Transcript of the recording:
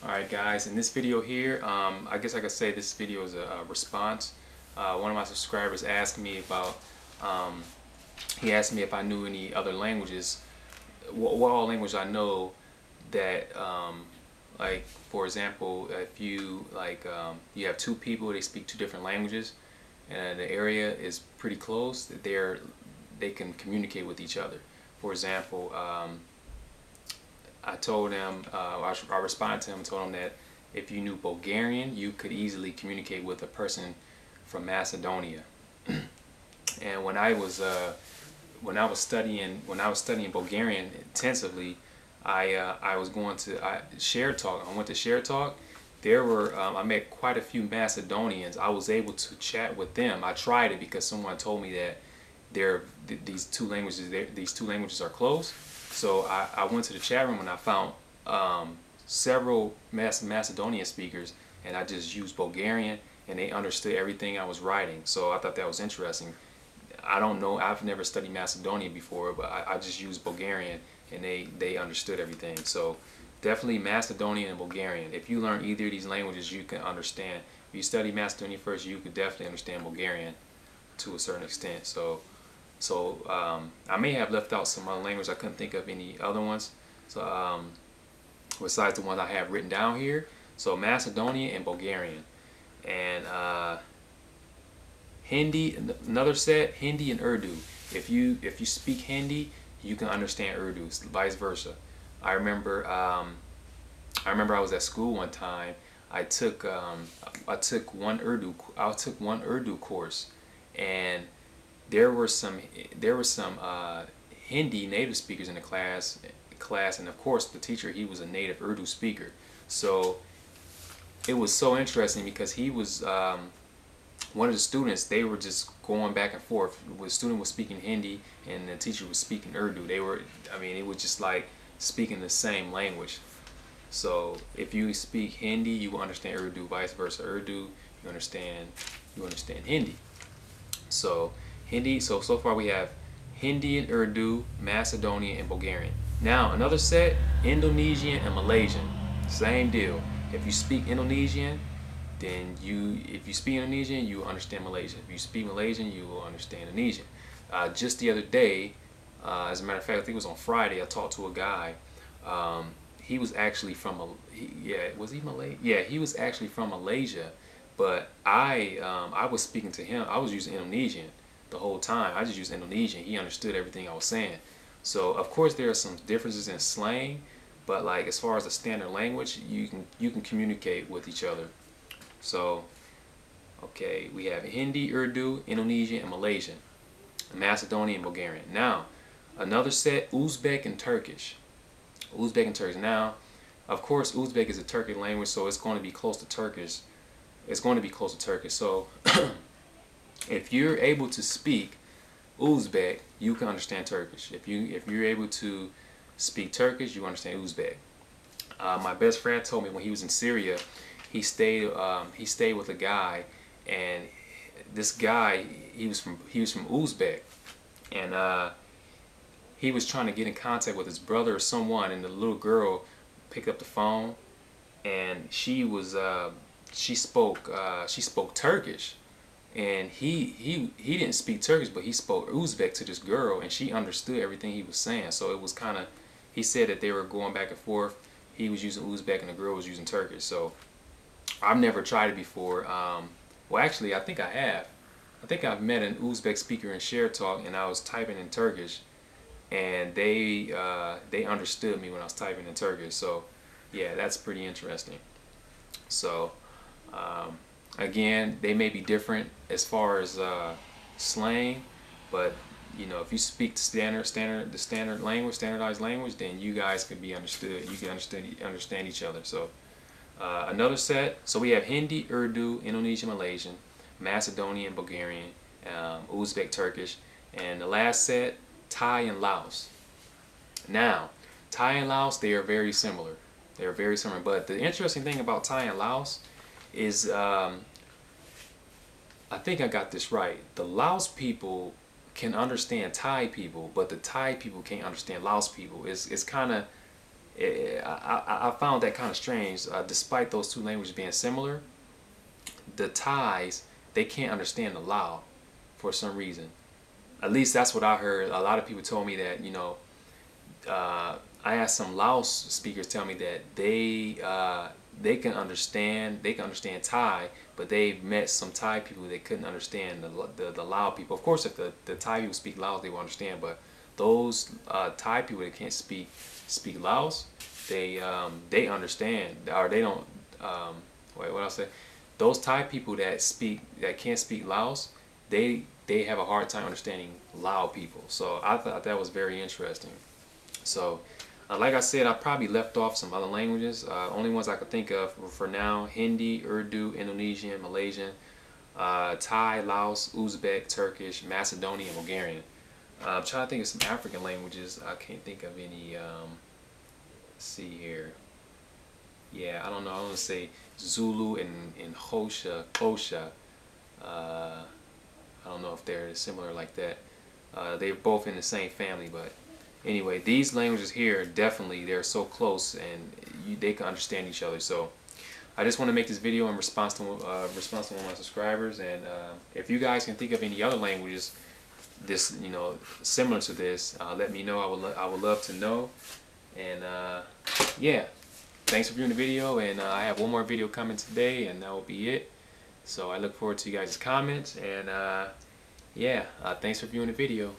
Alright guys, in this video here, I guess I could say this video is a response. One of my subscribers asked me about, he asked me if I knew any other languages, what all language I know that, like for example, if you you have two people, they speak two different languages, and the area is pretty close, that they can communicate with each other. For example, I told him, I responded to him and told him that if you knew Bulgarian, you could easily communicate with a person from Macedonia. And when I was studying Bulgarian intensively, I was going to Share Talk. I went to Share Talk. I met quite a few Macedonians. I was able to chat with them. I tried it because someone told me that these two languages are close. So I went to the chat room and I found several Macedonian speakers, and I just used Bulgarian, and they understood everything I was writing. So I thought that was interesting. I don't know, I've never studied Macedonian before, but I just used Bulgarian, and they understood everything. So definitely Macedonian and Bulgarian. If you learn either of these languages, you can understand. If you study Macedonian first, you could definitely understand Bulgarian to a certain extent. So I may have left out some other language. I couldn't think of any other ones. So besides the ones I have written down here. So Macedonian and Bulgarian, and Hindi. Another set, Hindi and Urdu. If you speak Hindi, you can understand Urdu. Vice versa. I remember I was at school one time. I took one Urdu course, and there were some Hindi native speakers in the class, and of course the teacher, he was a native Urdu speaker. So it was so interesting because he was one of the students. They were just going back and forth. The student was speaking Hindi and the teacher was speaking Urdu. It was just like speaking the same language. So if you speak Hindi, you will understand Urdu. Vice versa, Urdu, you understand Hindi. So Hindi. So far we have Hindi and Urdu, Macedonian and Bulgarian. Now another set, Indonesian and Malaysian. Same deal. If you speak Indonesian, then if you speak Indonesian, you will understand Malaysian. If you speak Malaysian, you will understand Indonesian. Just the other day, as a matter of fact, I think it was on Friday, I talked to a guy. He was actually from was he Malay? Yeah, he was actually from Malaysia, but I was speaking to him. I was using Indonesian the whole time. I just used Indonesian. He understood everything I was saying. So of course there are some differences in slang, but like as far as the standard language, you can communicate with each other. So okay, we have Hindi, Urdu, Indonesian, and Malaysian, Macedonian, and Bulgarian. Now another set, Uzbek and Turkish. Uzbek and Turkish. Now, of course, Uzbek is a Turkic language, so it's going to be close to Turkish. It's going to be close to Turkish. So if you're able to speak Uzbek, you can understand Turkish. If you're able to speak Turkish, you understand Uzbek. My best friend told me when he was in Syria, he stayed with a guy, and this guy, he was from Uzbek, and he was trying to get in contact with his brother or someone, and the little girl picked up the phone, and she spoke Turkish, and he didn't speak Turkish, but he spoke Uzbek to this girl, and she understood everything he was saying. So it was kind of, he said that they were going back and forth. He was using Uzbek and the girl was using Turkish. So I've never tried it before. Well, actually, I think I have. I think I've met an Uzbek speaker in Share Talk, and I was typing in Turkish, and they understood me when I was typing in Turkish. So yeah, that's pretty interesting. So again, they may be different as far as slang, but if you speak the standardized language, then you guys can be understood. You can understand each other. So another set. So we have Hindi, Urdu, Indonesian, Malaysian, Macedonian, Bulgarian, Uzbek, Turkish, and the last set, Thai and Laos. Now, Thai and Laos, they are very similar. They are very similar. But the interesting thing about Thai and Laos is, I think I got this right. The Laos people can understand Thai people, but the Thai people can't understand Laos people. It's kind of I found that kind of strange. Despite those two languages being similar, the Thais, they can't understand the Lao for some reason. At least that's what I heard. A lot of people told me that, you know, I asked some Laos speakers tell me that they can understand Thai, but they've met some Thai people they couldn't understand the Lao people. Of course, if the Thai people speak Lao, they will understand. But those Thai people that can't speak Laos, they understand, or they don't. Wait, what I say? Those Thai people that can't speak Laos, they have a hard time understanding Lao people. So I thought that was very interesting. So, like I said, I probably left off some other languages. Only ones I could think of for now: Hindi, Urdu, Indonesian, Malaysian, Thai, Laos, Uzbek, Turkish, Macedonian, and Bulgarian. I'm trying to think of some African languages. I can't think of any. Let's see here. Yeah, I don't know. I want to say Zulu and Xhosa. I don't know if they're similar like that. They're both in the same family, but anyway, these languages here definitely they're so close and they can understand each other. So I just want to make this video in response to one of my subscribers, and if you guys can think of any other languages this similar to this, let me know. I would love to know. And yeah, thanks for viewing the video, and I have one more video coming today, and that will be it. So I look forward to you guys' comments, and yeah, thanks for viewing the video.